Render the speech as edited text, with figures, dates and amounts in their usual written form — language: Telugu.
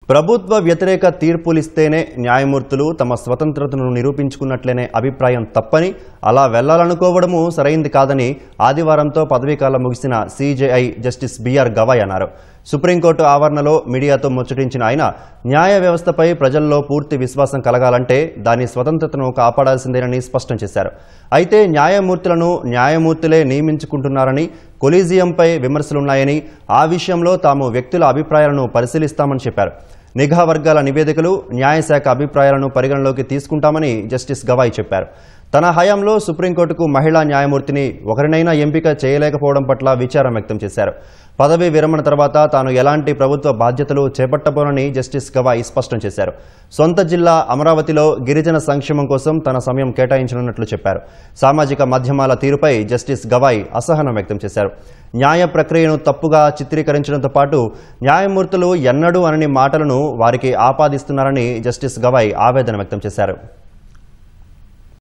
ప్రభుత్వ వ్యతిరేక తీర్పులిస్తేనే న్యాయమూర్తులు తమ స్వతంత్రతను నిరూపించుకున్నట్లేనే అభిప్రాయం తప్పని, అలా వెళ్లాలనుకోవడము సరైంది కాదని ఆదివారంతో పదవీకాలం ముగిసిన సిజేఐ జస్టిస్ బిఆర్ గవాయ్ అన్నారు. సుప్రీంకోర్టు ఆవరణలో మీడియాతో ముచ్చటించిన ఆయన, న్యాయ వ్యవస్థపై ప్రజల్లో పూర్తి విశ్వాసం కలగాలంటే దాని స్వతంత్రతను కాపాడాల్సిందేనని స్పష్టం చేశారు. అయితే న్యాయమూర్తులను న్యాయమూర్తులే నియమించుకుంటున్నారని, కొలీజియంపై విమర్శలున్నాయని, ఆ విషయంలో తాము వ్యక్తుల అభిప్రాయాలను పరిశీలిస్తామని చెప్పారు. నిఘా వర్గాల నివేదికలు, న్యాయశాఖ అభిప్రాయాలను పరిగణలోకి తీసుకుంటామని జస్టిస్ గవాయ్ చెప్పారు. తన హయాంలో సుప్రీంకోర్టుకు మహిళా న్యాయమూర్తిని ఒకరినైనా ఎంపిక చేయలేకపోవడం పట్ల విచారం వ్యక్తం చేశారు. పదవీ విరమణ తర్వాత తాను ఎలాంటి ప్రభుత్వ బాధ్యతలు చేపట్టబోనని జస్టిస్ గవాయ్ స్పష్టం చేశారు. సొంత జిల్లా అమరావతిలో గిరిజన సంక్షేమం కోసం తన సమయం కేటాయించనున్నట్లు చెప్పారు. సామాజిక మాధ్యమాల తీరుపై జస్టిస్ గవాయ్ అసహనం వ్యక్తం చేశారు. న్యాయ ప్రక్రియను తప్పుగా చిత్రీకరించడంతో పాటు న్యాయమూర్తులు ఎన్నడూ అనని మాటలను వారికి ఆపాదిస్తున్నారని జస్టిస్ గవాయ్ ఆవేదన వ్యక్తం చేశారు.